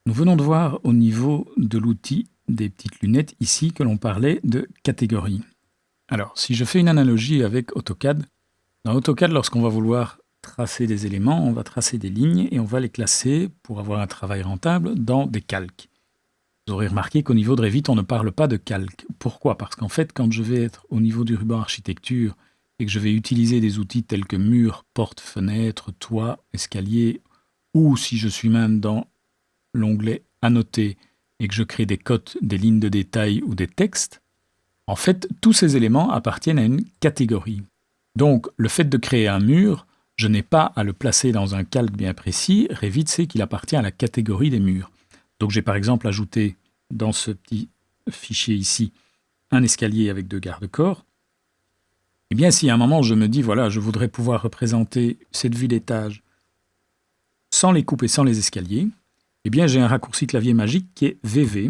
Nous venons de voir au niveau de l'outil des petites lunettes ici que l'on parlait de catégories. Alors, si je fais une analogie avec AutoCAD, dans AutoCAD, lorsqu'on va vouloir tracer des éléments, on va tracer des lignes et on va les classer pour avoir un travail rentable dans des calques. Vous aurez remarqué qu'au niveau de Revit, on ne parle pas de calque. Pourquoi? Parce qu'en fait, quand je vais être au niveau du ruban architecture et que je vais utiliser des outils tels que mur, porte, fenêtre, toit, escalier, ou si je suis même dans l'onglet Annoter et que je crée des cotes, des lignes de détail ou des textes, en fait, tous ces éléments appartiennent à une catégorie. Donc, le fait de créer un mur, je n'ai pas à le placer dans un calque bien précis. Revit sait qu'il appartient à la catégorie des murs. Donc, j'ai par exemple ajouté dans ce petit fichier ici un escalier avec 2 garde-corps. Eh bien, si à un moment je me dis, voilà, je voudrais pouvoir représenter cette vue d'étage sans les coupes et sans les escaliers, eh bien, j'ai un raccourci clavier magique qui est VV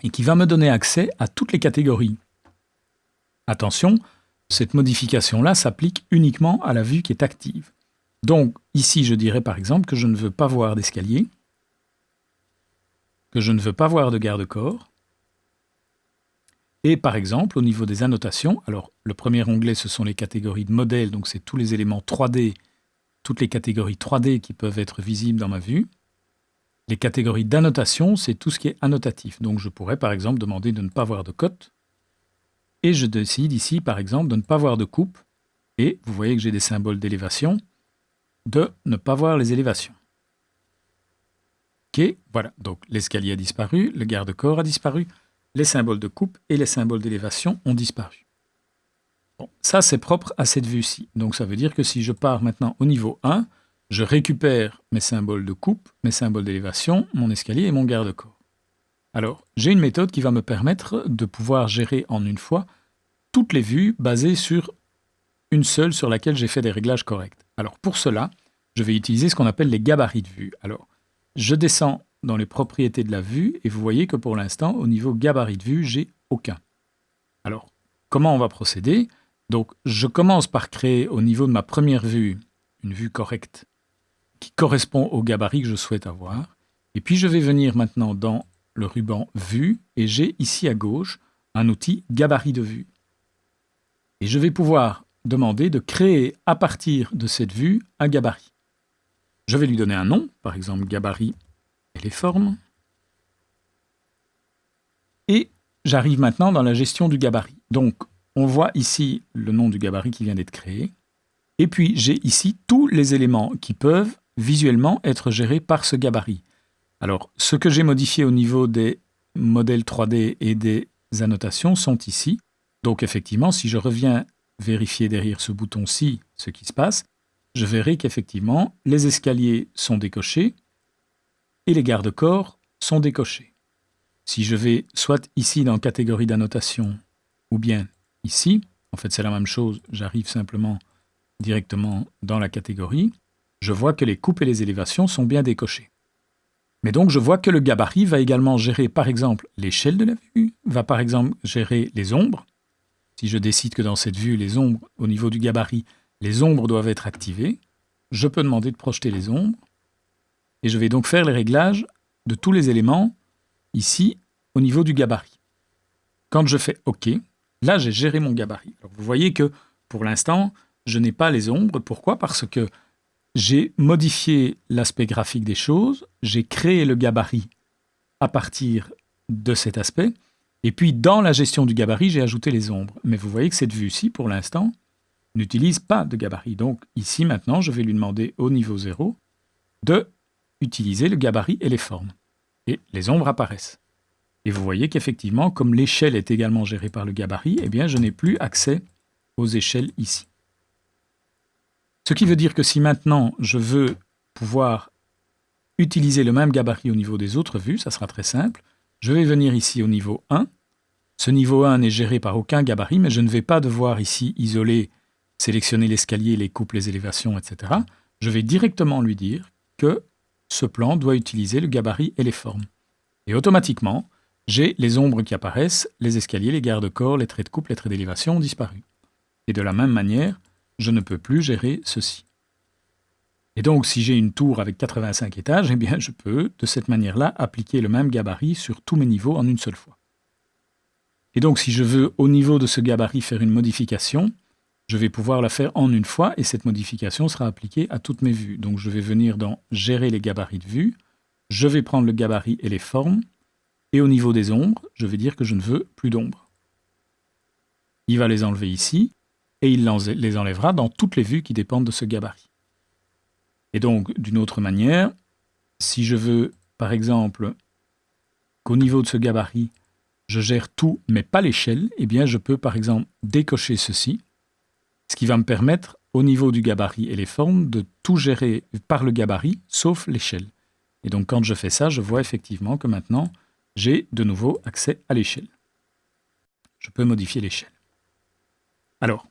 et qui va me donner accès à toutes les catégories. Attention, cette modification-là s'applique uniquement à la vue qui est active. Donc, ici, je dirais par exemple que je ne veux pas voir d'escalier, que je ne veux pas voir de garde-corps. Et par exemple, au niveau des annotations, alors le premier onglet, ce sont les catégories de modèles, donc c'est tous les éléments 3D, toutes les catégories 3D qui peuvent être visibles dans ma vue. Les catégories d'annotation, c'est tout ce qui est annotatif. Donc je pourrais par exemple demander de ne pas voir de cote. Et je décide ici par exemple de ne pas voir de coupe. Et vous voyez que j'ai des symboles d'élévation, de ne pas voir les élévations. Ok, voilà, donc l'escalier a disparu, le garde-corps a disparu, les symboles de coupe et les symboles d'élévation ont disparu. Bon, ça c'est propre à cette vue-ci. Donc ça veut dire que si je pars maintenant au niveau 1, je récupère mes symboles de coupe, mes symboles d'élévation, mon escalier et mon garde-corps. Alors, j'ai une méthode qui va me permettre de pouvoir gérer en une fois toutes les vues basées sur une seule sur laquelle j'ai fait des réglages corrects. Alors pour cela, je vais utiliser ce qu'on appelle les gabarits de vue. Alors, je descends dans les propriétés de la vue et vous voyez que pour l'instant, au niveau gabarit de vue, j'ai aucun. Alors, comment on va procéder? Donc, je commence par créer au niveau de ma première vue une vue correcte qui correspond au gabarit que je souhaite avoir. Et puis je vais venir maintenant dans le ruban Vue et j'ai ici à gauche un outil gabarit de vue. Et je vais pouvoir demander de créer à partir de cette vue un gabarit. Je vais lui donner un nom, par exemple gabarit et les formes. Et j'arrive maintenant dans la gestion du gabarit. Donc on voit ici le nom du gabarit qui vient d'être créé. Et puis j'ai ici tous les éléments qui peuvent visuellement être gérés par ce gabarit. Alors, ce que j'ai modifié au niveau des modèles 3D et des annotations sont ici. Donc effectivement, si je reviens vérifier derrière ce bouton-ci ce qui se passe, je verrai qu'effectivement, les escaliers sont décochés et les garde-corps sont décochés. Si je vais soit ici dans catégorie d'annotation ou bien ici, en fait c'est la même chose, j'arrive simplement directement dans la catégorie, je vois que les coupes et les élévations sont bien décochées. Mais donc je vois que le gabarit va également gérer par exemple l'échelle de la vue, va par exemple gérer les ombres. Si je décide que dans cette vue, les ombres, au niveau du gabarit, les ombres doivent être activées, je peux demander de projeter les ombres et je vais donc faire les réglages de tous les éléments ici au niveau du gabarit. Quand je fais OK, là j'ai géré mon gabarit. Alors, vous voyez que pour l'instant, je n'ai pas les ombres. Pourquoi? Parce que j'ai modifié l'aspect graphique des choses, j'ai créé le gabarit à partir de cet aspect, et puis dans la gestion du gabarit, j'ai ajouté les ombres. Mais vous voyez que cette vue-ci, pour l'instant, n'utilise pas de gabarit. Donc ici, maintenant, je vais lui demander au niveau 0 de utiliser le gabarit et les formes. Et les ombres apparaissent. Et vous voyez qu'effectivement, comme l'échelle est également gérée par le gabarit, eh bien, je n'ai plus accès aux échelles ici. Ce qui veut dire que si maintenant je veux pouvoir utiliser le même gabarit au niveau des autres vues, ça sera très simple. Je vais venir ici au niveau 1. Ce niveau 1 n'est géré par aucun gabarit, mais je ne vais pas devoir ici isoler, sélectionner l'escalier, les coupes, les élévations, etc. Je vais directement lui dire que ce plan doit utiliser le gabarit et les formes. Et automatiquement, j'ai les ombres qui apparaissent, les escaliers, les garde-corps, les traits de coupe, les traits d'élévation ont disparu. Et de la même manière, je ne peux plus gérer ceci. Et donc, si j'ai une tour avec 85 étages, eh bien, je peux, de cette manière-là, appliquer le même gabarit sur tous mes niveaux en une seule fois. Et donc, si je veux, au niveau de ce gabarit, faire une modification, je vais pouvoir la faire en une fois et cette modification sera appliquée à toutes mes vues. Donc, je vais venir dans « Gérer les gabarits de vue », je vais prendre le gabarit et les formes, et au niveau des ombres, je vais dire que je ne veux plus d'ombres. Il va les enlever ici, et il les enlèvera dans toutes les vues qui dépendent de ce gabarit. Et donc, d'une autre manière, si je veux, par exemple, qu'au niveau de ce gabarit, je gère tout, mais pas l'échelle, eh bien, je peux, par exemple, décocher ceci, ce qui va me permettre, au niveau du gabarit et les formes, de tout gérer par le gabarit, sauf l'échelle. Et donc, quand je fais ça, je vois effectivement que maintenant, j'ai de nouveau accès à l'échelle. Je peux modifier l'échelle. Alors,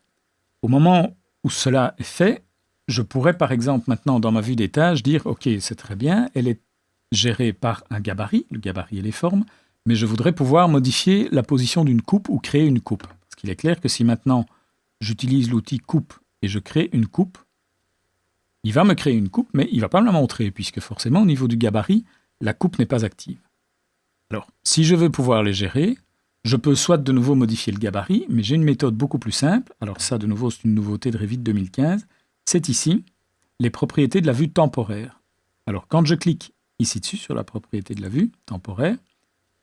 au moment où cela est fait, je pourrais par exemple maintenant dans ma vue d'étage dire « Ok, c'est très bien, elle est gérée par un gabarit, le gabarit et les formes, mais je voudrais pouvoir modifier la position d'une coupe ou créer une coupe. » Parce qu'il est clair que si maintenant j'utilise l'outil coupe et je crée une coupe, il va me créer une coupe, mais il ne va pas me la montrer, puisque forcément au niveau du gabarit, la coupe n'est pas active. Alors, si je veux pouvoir les gérer, je peux soit de nouveau modifier le gabarit, mais j'ai une méthode beaucoup plus simple. Alors ça, de nouveau, c'est une nouveauté de Revit 2015. C'est ici, les propriétés de la vue temporaire. Alors, quand je clique ici dessus, sur la propriété de la vue temporaire,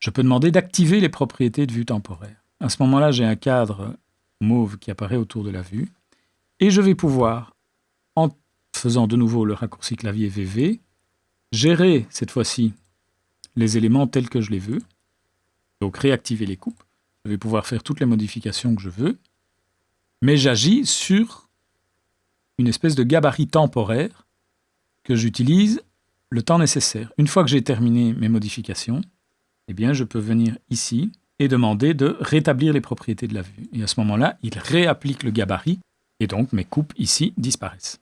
je peux demander d'activer les propriétés de vue temporaire. À ce moment-là, j'ai un cadre mauve qui apparaît autour de la vue. Et je vais pouvoir, en faisant de nouveau le raccourci clavier VV, gérer cette fois-ci les éléments tels que je les veux. Donc réactiver les coupes. Je vais pouvoir faire toutes les modifications que je veux. Mais j'agis sur une espèce de gabarit temporaire que j'utilise le temps nécessaire. Une fois que j'ai terminé mes modifications, eh bien, je peux venir ici et demander de rétablir les propriétés de la vue. Et à ce moment-là, il réapplique le gabarit et donc mes coupes ici disparaissent.